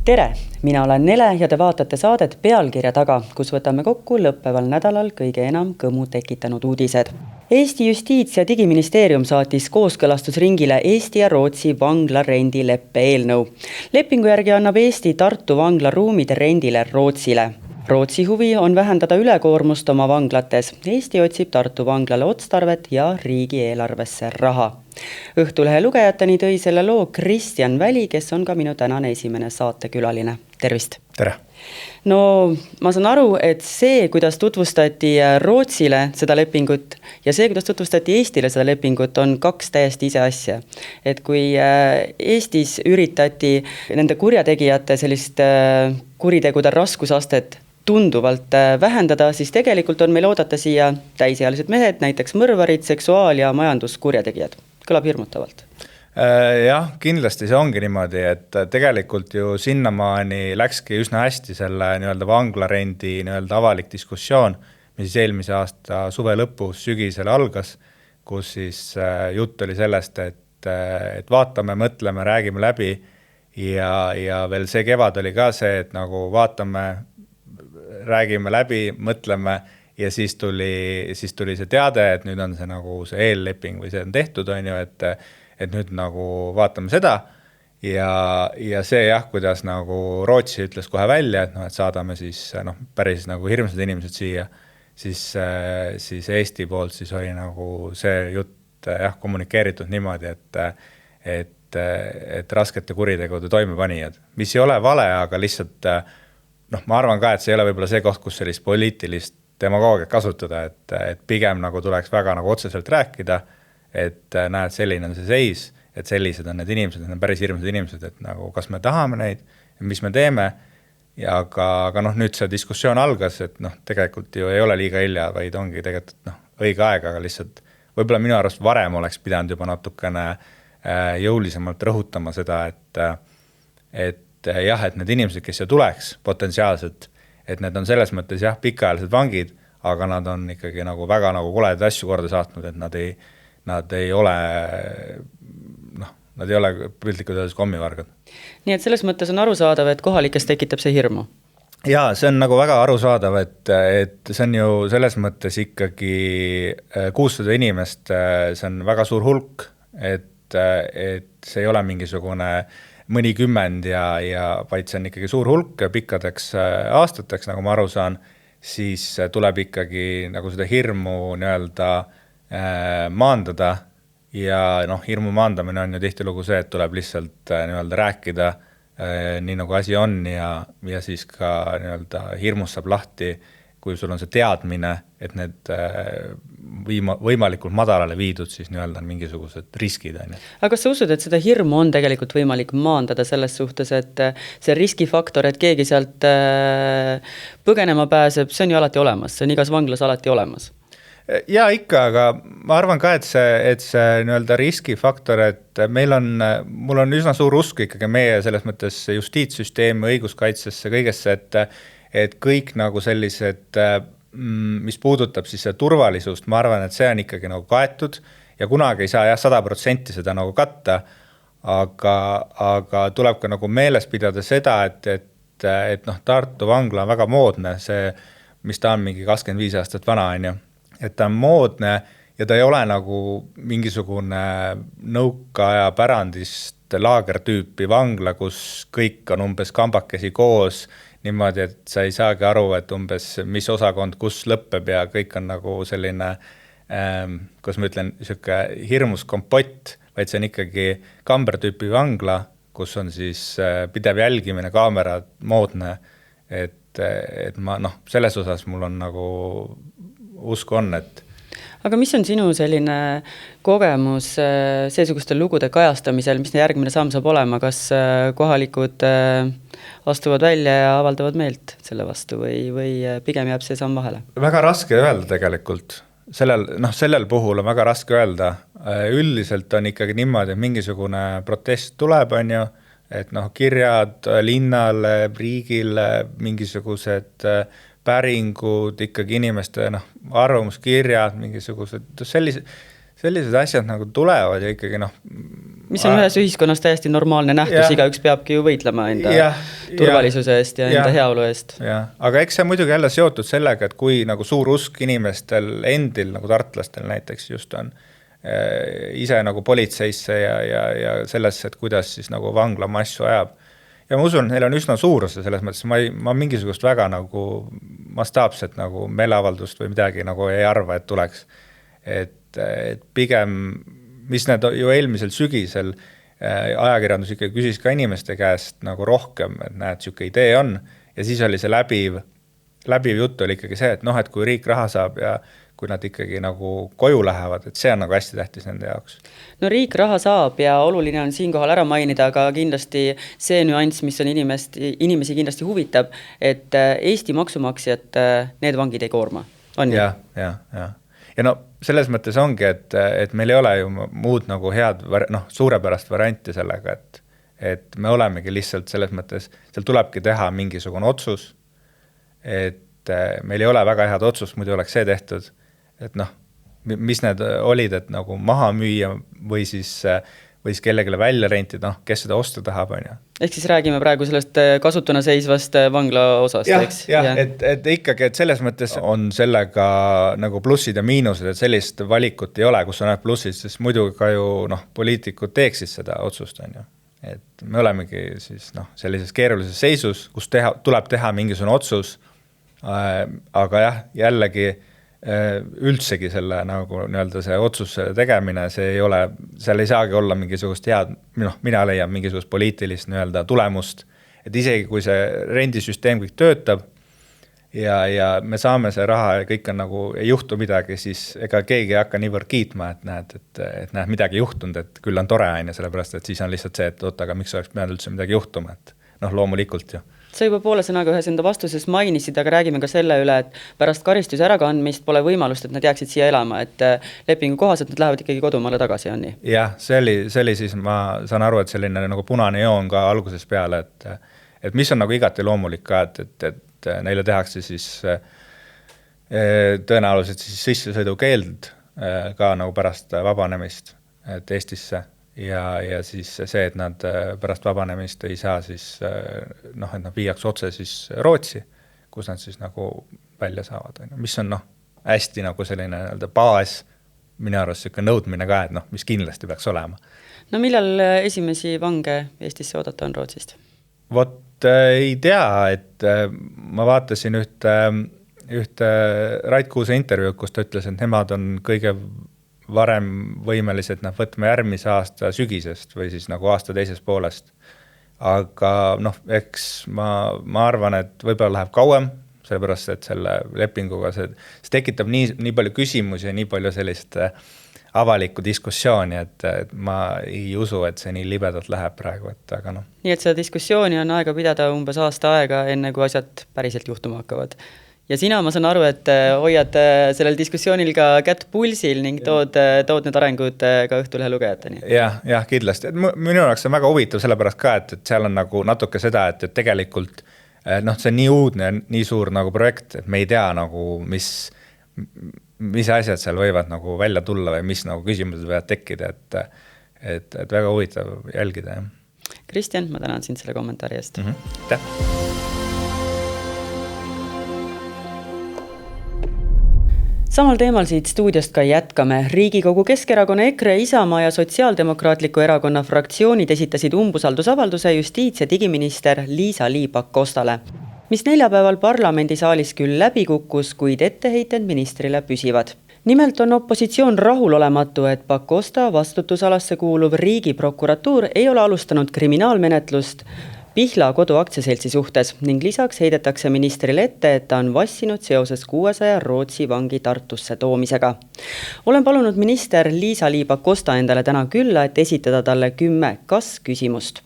Tere! Mina olen Nele ja te vaatate saadet Pealkirja taga, kus võtame kokku lõppeval nädalal kõige enam kõmu tekitanud uudised. Eesti Justiits- ja Digiministeerium saatis kooskõlastusringile Eesti ja Rootsi vangla rendileppe eelnõu. Lepingu järgi annab Eesti Tartu vangla ruumide rendile Rootsile. Rootsi huvi on vähendada ülekoormust oma vanglates. Eesti otsib Tartu vanglale otstarvet ja riigieelarvesse raha. Õhtulehe lugejateni tõi selle loo Kristjan Väli, kes on ka minu tänane esimene saatekülaline. Tervist! Tere! No, ma saan aru, et see, kuidas tutvustati Rootsile seda lepingut ja see, kuidas tutvustati Eestile seda lepingut, on kaks täiesti ise asja. Et kui Eestis üritati nende kurjategijate sellist kuritegude raskusastet tunduvalt vähendada, siis tegelikult on meil oodata siia täisealised mehed, näiteks mõrvarid, seksuaal- ja majanduskurjategijad. Kõlab hirmutavalt. Jah, kindlasti see ongi niimoodi, et tegelikult ju sinnamaani läkski üsna hästi selle vanglarendi avalik diskussioon, mis eelmise aasta suve lõpus sügisel algas, kus siis jutt oli sellest, et vaatame, mõtleme, räägime läbi ja veel see kevad oli ka see, et nagu vaatame, räägime läbi, mõtleme ja siis tuli see teade, et nüüd on see nagu see eelleping või see on tehtud, on ju, et nüüd nagu vaatame seda ja see jah, kuidas nagu Rootsi ütles kohe välja, et saadame siis päris nagu hirmsad inimesed siia, siis Eesti poolt siis oli nagu see jutt jah, kommunikeeritud niimoodi, et raskete kuritegude toimepanijad, mis ei ole vale, aga lihtsalt ma arvan ka, et see ei ole võib-olla see koht, kus sellist poliitilist demagoogiat kasutada, et pigem nagu tuleks väga nagu otseselt rääkida, et näed, selline on see seis, et sellised on need inimesed, need on päris hirmsad inimesed, et nagu kas me tahame neid, mis me teeme, ja aga nüüd see diskussioon algas, et tegelikult ju ei ole liiga hilja, vaid ongi tegelikult õige aeg, aga lihtsalt võib-olla minu arust varem oleks pidanud juba natukene jõulisemalt rõhutama seda, et jah, et need inimesed, kes siia tuleks potentsiaalselt, et need on selles mõttes jah, pikaajalised vangid, aga nad on ikkagi nagu väga nagu koledaid asju korda saatnud, et nad ei ole piltlikult öeldes kommivargad. Nii et selles mõttes on arusaadav, et kohalikes tekitab see hirmu? Jaa, see on nagu väga arusaadav, et see on ju selles mõttes ikkagi 600 inimest, see on väga suur hulk, et see ei ole mingisugune mõnikümmend ja vaid see on ikkagi suur hulk pikkadeks aastateks, nagu ma aru saan, siis tuleb ikkagi nagu seda hirmu maandada ja hirmu maandamine on ju tihtilugu see, et tuleb lihtsalt rääkida nii nagu asi on ja siis ka hirmus saab lahti, kui sul on see teadmine, et need võimalikult madalale viidud siis on mingisugused riskid. Aga kas sa usud, et seda hirmu on tegelikult võimalik maandada selles suhtes, et see riskifaktor, et keegi sealt põgenema pääseb, see on ju alati olemas, see on igas vanglas alati olemas? Ja ikka, aga ma arvan ka, et see riskifaktor, et mul on üsna suur usk ikkagi meie selles mõttes justiitssüsteemi, õiguskaitsesse, kõigesse, et kõik nagu sellised, mis puudutab siis turvalisust, ma arvan, et see on ikkagi nagu kaetud ja kunagi ei saa 100% seda nagu katta, aga tuleb ka nagu meeles pidada seda, et Tartu vangla on väga moodne, see, mis ta on mingi 25 aastat vana, et ta on moodne ja ta ei ole nagu mingisugune nõukaaja pärandist laagertüüpi vangla, kus kõik on umbes kambakesi koos, niimoodi, et sa ei saagi aru, et umbes mis osakond kus lõppeb ja kõik on nagu selline, kuidas ma ütlen, siuke hirmus kompott, vaid see on ikkagi kambertüüpi vangla, kus on siis pidev jälgimine, kaamerad, moodne, et ma selles osas mul on nagu usk on, et aga mis on sinu selline kogemus seesuguste lugude kajastamisel, mis järgmine samm saab olema, kas kohalikud astuvad välja ja avaldavad meelt selle vastu või pigem jääb see samm vahele? Väga raske öelda tegelikult. Sellel puhul on väga raske öelda. Üldiselt on ikkagi niimoodi, et mingisugune protest tuleb, on ju, et kirjad linnale, riigile, mingisugused päringud, ikkagi inimeste arvamuskirjad, mingisugused sellised asjad nagu tulevad ja ikkagi mis on ühes ühiskonnas täiesti normaalne nähtus, igaüks peabki ju võitlema enda turvalisuse eest ja enda heaolu eest. Aga eks see muidugi jälle seotud sellega, et kui nagu suur usk inimestel endil, nagu tartlastel näiteks just on, ise nagu politseisse ja sellesse, et kuidas siis nagu vangla massu ajab. Ja ma usun, neil on üsna suur selles mõttes, ma mingisugust väga nagu mastaapset nagu meeleavaldust või midagi nagu ei arva, et tuleks. Et pigem mis need ju eelmisel sügisel ajakirjandus ikka küsis ka inimeste käest nagu rohkem, et näed, siuke idee on, ja siis oli see läbiv jutt oli ikkagi see, et noh, et kui riik raha saab ja kui nad ikkagi nagu koju lähevad, et see on nagu hästi tähtis nende jaoks. No riik raha saab ja oluline on siinkohal ära mainida, aga kindlasti see nüanss, mis on inimesi kindlasti huvitab, et Eesti maksumaksjad need vangid ei koorma. On ju? Ja no selles mõttes ongi, et meil ei ole ju muud nagu head, suurepärast varianti sellega, et me olemegi lihtsalt selles mõttes, seal tulebki teha mingisugune otsus, et meil ei ole väga head otsust, muidu oleks see tehtud, et noh, mis need olid, et nagu maha müüa või siis kellegile välja rentida, kes seda osta tahab, on ju. Ehk siis räägime praegu sellest kasutuna seisvast vangla osast, eks? Et ikkagi, et selles mõttes on sellega nagu plussid ja miinused, et sellist valikut ei ole, kus on plussid, sest muidu ka ju poliitikud teeksid seda otsust, on ju. Et me olemegi siis sellises keerulises seisus, kus tuleb teha mingisugune otsus, aga jällegi üldsegi selle nagu nii-öelda see otsuse tegemine, see ei ole, seal ei saagi olla mingisugust head, mina leian mingisugust poliitilist nii-öelda tulemust, et isegi kui see rendisüsteem kõik töötab ja me saame see raha ja kõik on nagu, ei juhtu midagi, siis ega keegi ei hakka niivõrd kiitma, et näed midagi juhtunud, et küll on tore aine, sellepärast, et siis on lihtsalt see, et aga miks oleks pidanud üldse midagi juhtuma, et loomulikult ju. Sa juba poole sõnaga ühes enda vastuses mainisid, aga räägime ka selle üle, et pärast karistuse ärakandmist pole võimalust, et nad jääksid siia elama, et lepingu kohaselt nad lähevad ikkagi kodumaale tagasi, on nii? Jah, see oli siis, ma saan aru, et selline nagu punane joon ka alguses peale, et mis on nagu igati loomulik ka, et neile tehakse siis tõenäoliselt siis sissesõidukeeld ka nagu pärast vabanemist, et Eestisse. Ja siis see, et nad pärast vabanemist ei saa siis, et nad viiaks otse siis Rootsi, kus nad siis nagu välja saavad, mis on hästi nagu selline baas, minu arust selline nõudmine ka, et mis kindlasti peaks olema. No millal esimesi vange Eestisse oodata on Rootsist? Vot ei tea, et ma vaatasin ühte Rait Kuuse intervjuu, kus ta ütles, et nemad on kõige varem võimelised võtma järgmise aasta sügisest või siis nagu aasta teises poolest. Aga eks ma arvan, et võib-olla läheb kauem, sellepärast, et selle lepinguga see tekitab nii palju küsimusi ja nii palju sellist avalikku diskussiooni, et ma ei usu, et see nii libedalt läheb praegu, aga Nii et seda diskussiooni on aega pidada umbes aasta aega, enne kui asjad päriselt juhtuma hakkavad. Ja sina, ma saan aru, et hoiad sellel diskussioonil ka kätt pulsil ning tood need arengud ka Õhtulehe lugejateni. Jah, kindlasti. Minu jaoks on väga huvitav sellepärast ka, et seal on nagu natuke seda, et tegelikult see on nii uudne, nii suur nagu projekt, et me ei tea nagu, mis asjad seal võivad nagu välja tulla või mis nagu küsimused võivad tekkida, et väga huvitav jälgida. Kristjan, ma tänan sind selle kommentaari eest. Aitäh! Samal teemal siit stuudiost ka jätkame. Riigikogu Keskerakonna, EKRE, Isamaa ja Sotsiaaldemokraatliku erakonna fraktsioonid esitasid umbusaldusavalduse justiits- ja digiminister Liisa-Ly Pakostale, mis neljapäeval parlamendisaalis küll läbi kukkus, kuid etteheited ministrile püsivad. Nimelt on opositsioon rahulolematu, et Pakosta vastutusalasse kuuluv Riigiprokuratuur ei ole alustanud kriminaalmenetlust Pihla kodu aktsiaseltsi suhtes ning lisaks heidetakse ministrile ette, et ta on vassinud seoses 600 Rootsi vangi Tartusse toomisega. Olen palunud minister Liisa-Ly Pakosta endale täna külla, et esitada talle 10 kas-küsimust,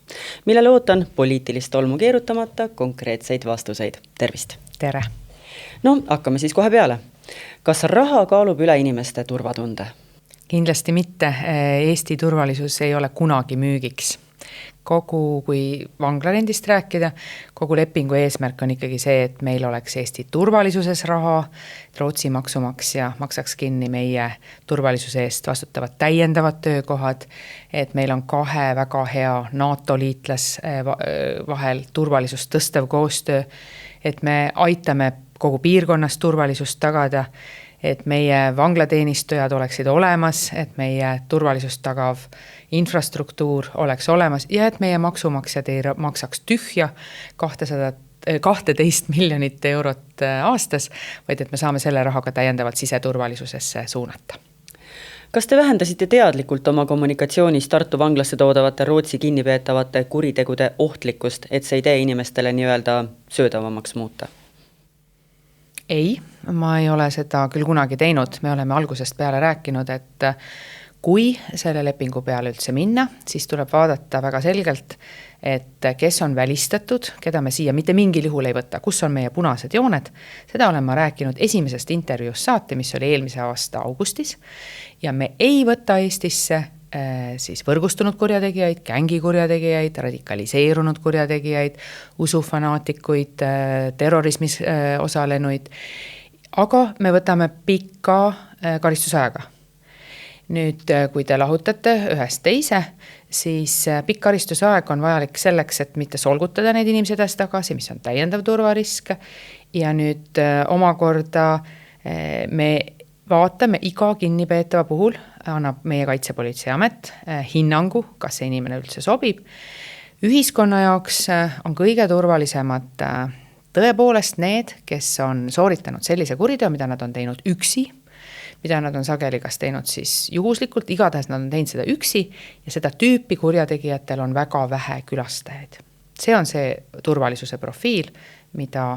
millele ootan poliitilist olmu keerutamata konkreetseid vastuseid. Tervist! Tere! No, hakkame siis kohe peale. Kas raha kaalub üle inimeste turvatunde? Kindlasti mitte. Eesti turvalisus ei ole kunagi müügiks. kui vanglarendist rääkida, kogu lepingu eesmärk on ikkagi see, et meil oleks Eesti turvalisuses raha, Rootsi maksumaksja maksaks kinni meie turvalisuse eest vastutavad täiendavad töökohad, et meil on 2 väga hea NATO liitlas vahel turvalisust tõstev koostöö, et me aitame kogu piirkonnas turvalisust tagada, et meie vanglateenistujad oleksid olemas, et meie turvalisust tagav infrastruktuur oleks olemas ja et meie maksumaksjad ei maksaks tühja 12 miljonit eurot aastas, vaid et me saame selle rahaga täiendavalt siseturvalisusesse suunata. Kas te vähendasite teadlikult oma kommunikatsioonis Tartu vanglasse toodavate Rootsi kinnipeetavate kuritegude ohtlikkust, et see ei tee inimestele nii-öelda söödavamaks muuta? Ei, ma ei ole seda küll kunagi teinud, me oleme algusest peale rääkinud, et kui selle lepingu peale üldse minna, siis tuleb vaadata väga selgelt, et kes on välistatud, keda me siia mitte mingil juhul ei võta, kus on meie punased jooned. Seda olen ma rääkinud esimesest intervjuust saati, mis oli eelmise aasta augustis ja me ei võta Eestisse siis võrgustunud kurjategijaid, gängikurjategijaid, radikaliseerunud kurjategijaid, usufanaatikuid, terrorismis osalenuid, aga me võtame pika karistusajaga. Nüüd, kui te lahutate ühest teise, siis pikk karistusaeg on vajalik selleks, et mitte solgutada neid inimesi edasi tagasi, mis on täiendav turvarisk. Ja nüüd omakorda me vaatame iga kinnipeetava puhul, annab meie Kaitsepolitseiamet hinnangu, kas see inimene üldse sobib. Ühiskonna jaoks on kõige turvalisemad tõepoolest need, kes on sooritanud sellise kuriteo, mida nad on teinud üksi, mida nad on sageli kas teinud siis juhuslikult, igatahes nad on teinud seda üksi ja seda tüüpi kurjategijatel on väga vähe külastajaid. See on see turvalisuse profiil, mida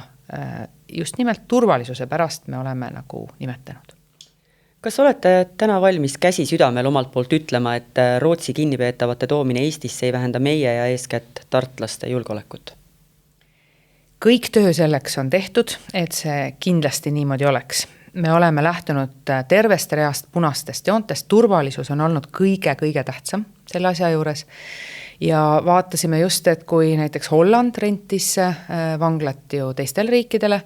just nimelt turvalisuse pärast me oleme nagu nimetanud. Kas olete täna valmis käsi südamel omalt poolt ütlema, et Rootsi kinnipeetavate toomine Eestisse ei vähenda meie ja eeskätt tartlaste julgeolekut? Kõik töö selleks on tehtud, et see kindlasti niimoodi oleks. Me oleme lähtunud tervest reast punastest joontest, turvalisus on olnud kõige tähtsam selle asja juures ja vaatasime just, et kui näiteks Holland rentis vanglat ju teistele riikidele,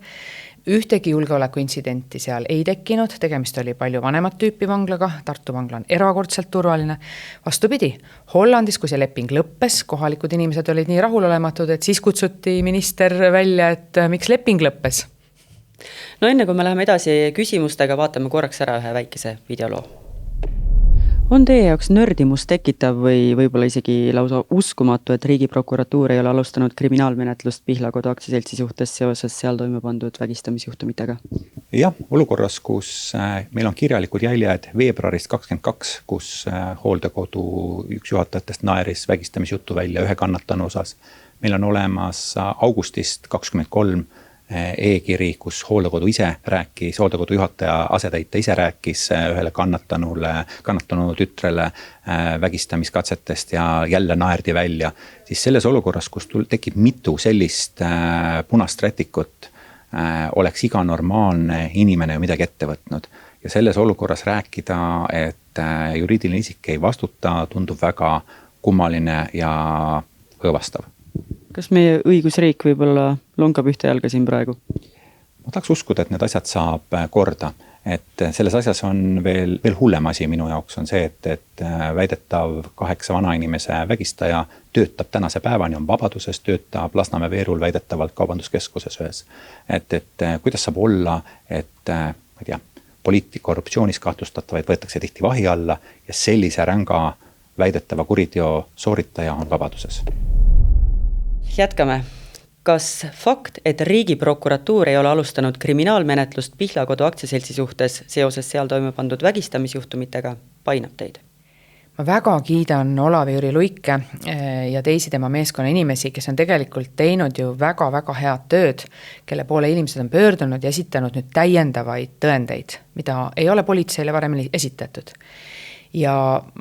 ühtegi julgeolekuintsidenti seal ei tekkinud, tegemist oli palju vanemat tüüpi vanglaga, Tartu vangla on erakordselt turvaline. Vastupidi, Hollandis, kui see leping lõppes, kohalikud inimesed olid nii rahulolematud, et siis kutsuti minister välja, et miks leping lõppes. No enne kui me läheme edasi küsimustega, vaatame korraks ära ühe väikese videoloo. On teie jaoks nördimus tekitav või võib-olla isegi lausa uskumatu, et Riigiprokuratuur ei ole alustanud kriminaalmenetlust Pihlakodu aktsiaseltsi suhtes seoses seal toime pandud vägistamisjuhtumitega? Jah, olukorras, kus meil on kirjalikud jäljed veebruarist 22, kus hooldekodu üks juhatajatest naeris vägistamisjuttu välja ühe kannatanu osas. Meil on olemas augustist 23 e-kiri, kus hooldekodu ise rääkis, hooldekodu juhataja asetäitja ise rääkis ühele kannatanu tütrele vägistamiskatsetest ja jälle naerdi välja. Siis selles olukorras, kus tekib mitu sellist punast rätikut, oleks iga normaalne inimene midagi ette võtnud. Ja selles olukorras rääkida, et juriidiline isik ei vastuta, tundub väga kummaline ja õõvastav. Kas meie õigusriik võib-olla lonkab ühte jalga siin praegu? Ma tahaks uskuda, et need asjad saab korda. Et selles asjas on veel hullem asi minu jaoks on see, et väidetav 8 vanainimese vägistaja töötab tänase päevani, on vabaduses, töötab Lasnamäe Veerul väidetavalt kaubanduskeskuses ühes. Et kuidas saab olla, et korruptsioonis kahtlustatavaid võetakse tihti vahi alla ja sellise ränga väidetava kuriteo sooritaja on vabaduses. Jätkame. Kas fakt, et Riigiprokuratuur ei ole alustanud kriminaalmenetlust Pihlakodu aktsiaseltsi suhtes seoses seal toime pandud vägistamisjuhtumitega, painab teid? Ma väga kiidan Olav-Jüri Luike ja teisi tema meeskonna inimesi, kes on tegelikult teinud ju väga head tööd, kelle poole inimesed on pöördunud ja esitanud nüüd täiendavaid tõendeid, mida ei ole politseile varem esitatud. Ja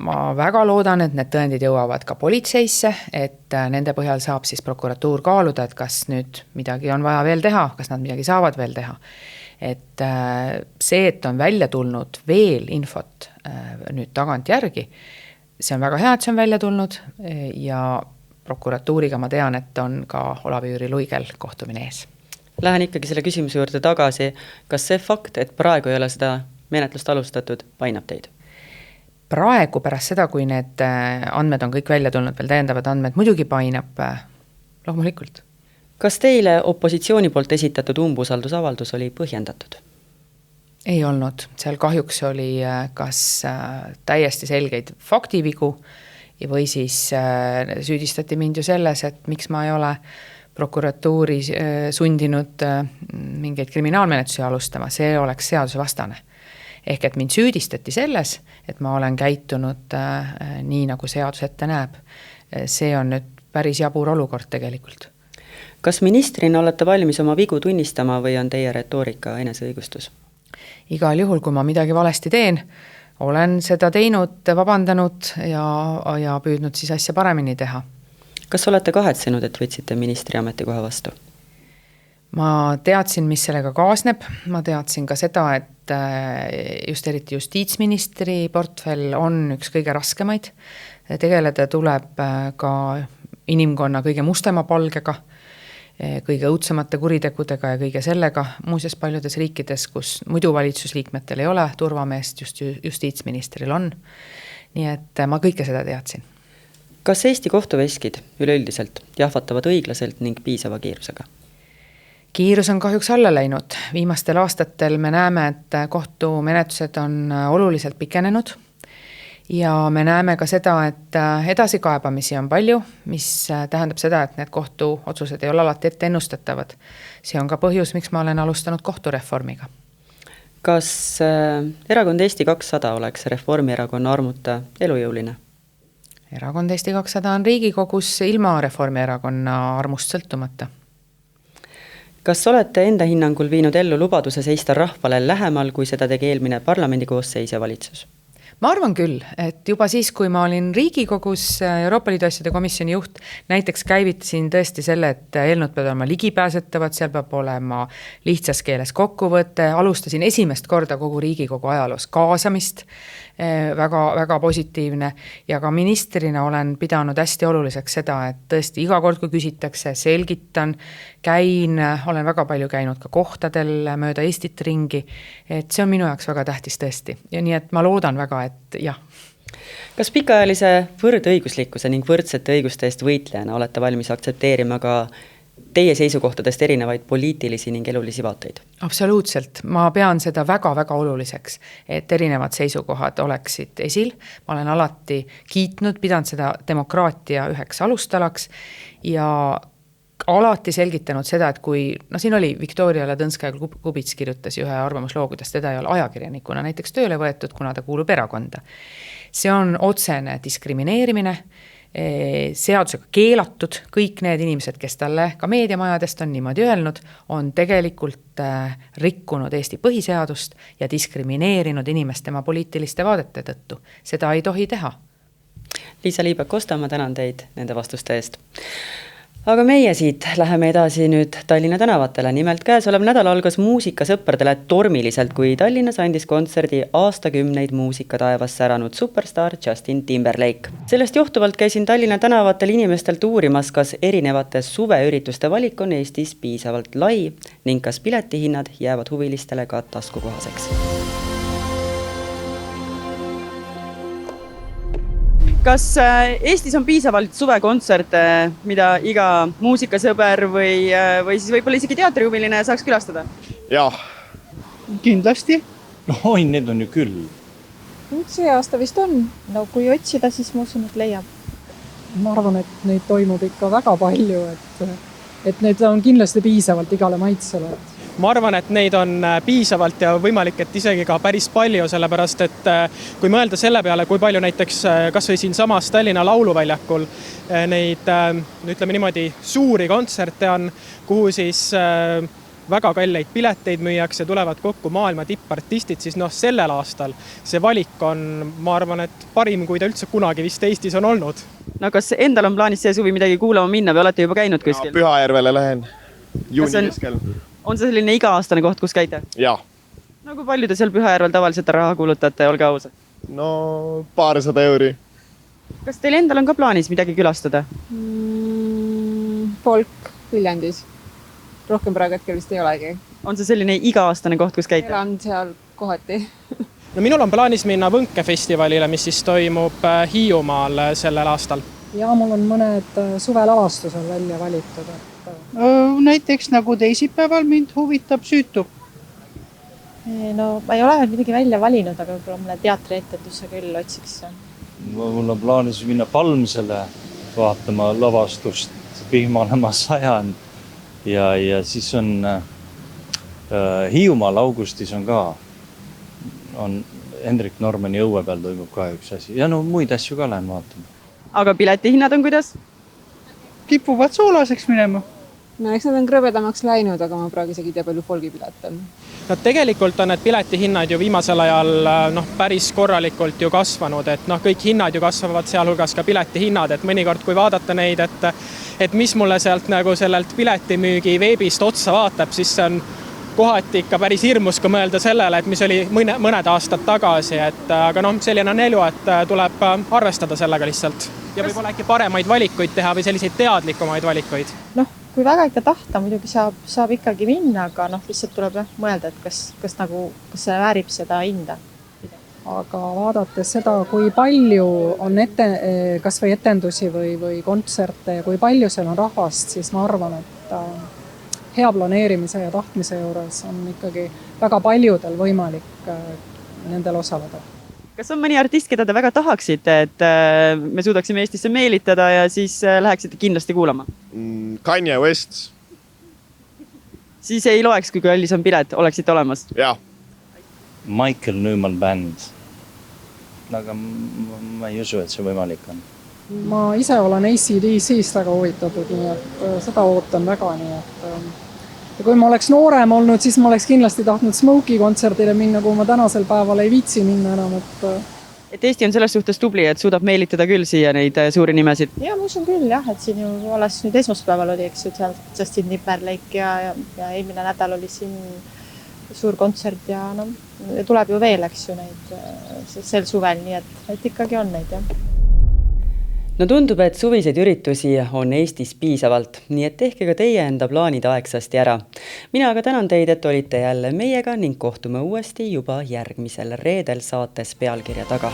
ma väga loodan, et need tõendid jõuavad ka politseisse, et nende põhjal saab siis prokuratuur kaaluda, et kas nüüd midagi on vaja veel teha, kas nad midagi saavad veel teha. Et see, et on välja tulnud veel infot nüüd tagant järgi, see on väga hea, et see on välja tulnud ja prokuratuuriga ma tean, et on ka Olavi-Jüri Luigel kohtumine ees. Lähen ikkagi selle küsimuse juurde tagasi. Kas see fakt, et praegu ei ole seda menetlust alustatud, painab teid? Praegu pärast seda, kui need andmed on kõik välja tulnud, veel täiendavad andmed, muidugi painab loomulikult. Kas teile opositsiooni poolt esitatud umbusaldusavaldus oli põhjendatud? Ei olnud. Seal kahjuks oli kas täiesti selgeid faktivigu või siis süüdistati mind ju selles, et miks ma ei ole prokuratuuri sundinud mingeid kriminaalmenetlusi alustama. See oleks seadusevastane. Ehk et mind süüdistati selles, et ma olen käitunud nii, nagu seadus ette näeb. See on nüüd päris jabur olukord tegelikult. Kas ministrina olete valmis oma vigu tunnistama või on teie retoorika eneseõigustus? Igal juhul, kui ma midagi valesti teen, olen seda teinud, vabandanud ja püüdnud siis asja paremini teha. Kas olete kahetsenud, et võtsite ministri ametikoha vastu? Ma teadsin, mis sellega kaasneb. Ma teadsin ka seda, et just eriti justiitsministri portfell on üks kõige raskemaid. Tegeleda tuleb ka inimkonna kõige mustema palgega, kõige õudsemate kuritegudega ja kõige sellega. Muuseas paljudes riikides, kus muidu valitsusliikmetel ei ole turvameest, just justiitsministril on. Nii et ma kõike seda teadsin. Kas Eesti kohtuveskid üleüldiselt jahvatavad õiglaselt ning piisava kiirusega? Kiirus on kahjuks alla läinud. Viimastel aastatel me näeme, et kohtumenetlused on oluliselt pikenenud ja me näeme ka seda, et edasikaebamisi on palju, mis tähendab seda, et need kohtuotsused ei ole alati ette ennustatavad. See on ka põhjus, miks ma olen alustanud kohtureformiga. Kas erakond Eesti 200 oleks Reformierakonna armuta elujõuline? Erakond Eesti 200 on Riigikogus ilma Reformierakonna armust sõltumata. Kas olete enda hinnangul viinud ellu lubaduse seista rahvale lähemal, kui seda tegi eelmine parlamendikoosseis ja valitsus? Ma arvan küll, et juba siis, kui ma olin Riigikogus Euroopa Liidu asjade komisjoni juht, näiteks käivitasin tõesti selle, et eelnõud peavad olema ligipääsetavad, seal peab olema lihtsas keeles kokkuvõte, alustasin esimest korda kogu Riigikogu ajaloos kaasamist, väga, väga positiivne ja ka ministrina olen pidanud hästi oluliseks seda, et tõesti iga kord, kui küsitakse, selgitan, olen väga palju käinud ka kohtadel mööda Eestit ringi, et see on minu jaoks väga tähtis tõesti ja nii, et ma loodan väga, et jah. Kas pikaajalise võrdõiguslikkuse ning võrdsete õiguste eest võitlejana olete valmis aktsepteerima ka teie seisukohtadest erinevaid poliitilisi ning elulisi vaateid? Absoluutselt. Ma pean seda väga-väga oluliseks, et erinevad seisukohad oleksid esil. Ma olen alati kiitnud, pidanud seda demokraatia üheks alustalaks ja alati selgitanud seda, et kui, siin oli Viktoria Ladõnskaja-Kubits kirjutas ühe arvamusloo, kuidas teda ei ole ajakirjanikuna näiteks tööle võetud, kuna ta kuulub erakonda. See on otsene diskrimineerimine, seadusega keelatud, kõik need inimesed, kes talle ka meediamajadest on niimoodi öelnud, on tegelikult rikkunud Eesti põhiseadust ja diskrimineerinud inimest tema poliitiliste vaadete tõttu. Seda ei tohi teha. Liisa Liibak-Kosta, ma tänan teid nende vastuste eest. Aga meie siit läheme edasi nüüd Tallinna tänavatele. Nimelt käesolev nädal algas muusikasõpradele tormiliselt, kui Tallinnas andis kontserdi aastakümneid muusika taevas säranud superstar Justin Timberlake. Sellest johtuvalt käisin Tallinna tänavatel inimestelt uurimas, kas erinevate suveürituste valik on Eestis piisavalt lai ning kas piletihinnad jäävad huvilistele ka taskukohaseks. Kas Eestis on piisavalt suvekontserte, mida iga muusikasõber või siis võib-olla isegi teatrihuviline saaks külastada? Jah, kindlasti. Oi, need on ju küll. See aasta vist on. No kui otsida, siis ma usun, et leiab. Ma arvan, et neid toimub ikka väga palju, et need on kindlasti piisavalt igale maitsele. Ma arvan, et neid on piisavalt ja võimalik, et isegi ka päris palju, sellepärast, et kui mõelda selle peale, kui palju näiteks kas või siin samas Tallinna Lauluväljakul neid, ütleme niimoodi, suuri kontserte on, kuhu siis väga kalleid pileteid müüakse, tulevad kokku maailma tippartistid, siis sellel aastal see valik on, ma arvan, et parim, kui ta üldse kunagi vist Eestis on olnud. No kas endal on plaanis see suvi midagi kuulama minna või olete juba käinud kuskil? Pühajärvele lähen juuni keskel. On see selline iga-aastane koht, kus käite? Jah. No kui palju te seal Pühajärvel tavaliselt raha kulutate, olge ausad? No 200 €. kas teil endal on ka plaanis midagi külastada? Folk Viljandis. Rohkem praegu hetkel vist ei olegi. On see selline iga-aastane koht, kus käite? Elan seal kohati. no minul on plaanis minna Võnke festivalile, mis siis toimub Hiiumaal sellel aastal. ja mul on mõned suvelavastusel välja valitud. Näiteks nagu teisipäeval mind huvitab Süütu. No ma ei ole midagi välja valinud, aga võib-olla mõne teatrietenduse küll otsiks. Mul on plaanis minna Palmsele vaatama lavastust Vihmanema sajand ja siis on Hiiumaal augustis on ka, on Hendrik Normani õue peal toimub ka üks asi ja no muid asju ka lähen vaatama. Aga piletihinnad on kuidas? Kipuvad soolaseks minema. No eks nad on krõbedamaks läinud, aga ma praegu isegi ei tea, palju folgi pilet on. No tegelikult on need piletihinnad ju viimasel ajal päris korralikult ju kasvanud, et kõik hinnad ju kasvavad, sealhulgas ka piletihinnad, et mõnikord kui vaadata neid, et mis mulle sealt nagu sellelt piletimüügi veebist otsa vaatab, siis see on kohati ikka päris hirmus, kui mõelda sellele, et mis oli mõned aastad tagasi, aga selline on elu, et tuleb arvestada sellega lihtsalt. Ja võib-olla äkki paremaid valikuid teha või selliseid teadlikumaid valikuid. Kui väga ikka tahta, muidugi saab ikkagi minna, aga lihtsalt tuleb mõelda, et kas see väärib seda hinda. Aga vaadates seda, kui palju on kas või etendusi või kontserte ja kui palju seal on rahvast, siis ma arvan, et hea planeerimise ja tahtmise juures on ikkagi väga paljudel võimalik nendel osaleda. Kas on mõni artist, keda te väga tahaksite, et me suudaksime Eestisse meelitada ja siis läheksite kindlasti kuulama? Kanye West. Siis ei loeks, kui kallis on pilet, oleksite olemas? Jah. Michael Nyman Band. Aga ma ei usu, et see võimalik on. Ma ise olen AC/DC'st väga huvitatud, nii et seda ootan väga, nii et ja kui ma oleks noorem olnud, siis ma oleks kindlasti tahtnud Smokey kontserdile minna, kui ma tänasel päeval ei viitsi minna enam. Et Eesti on selles suhtes tubli, et suudab meelitada küll siia neid suuri nimesid? Ja ma usun küll jah, et siin ju alles nüüd esmaspäeval oli, eks ju, seal Justin Timberlake ja eelmine nädal oli siin suur kontsert ja tuleb ju veel, eks ju, neid sel suvel, nii et ikkagi on neid, jah. No tundub, et suviseid üritusi on Eestis piisavalt, nii et tehke ka teie enda plaanid aegsasti ära. Mina aga tänan teid, et olite jälle meiega ning kohtume uuesti juba järgmisel reedel saates Pealkirja taga.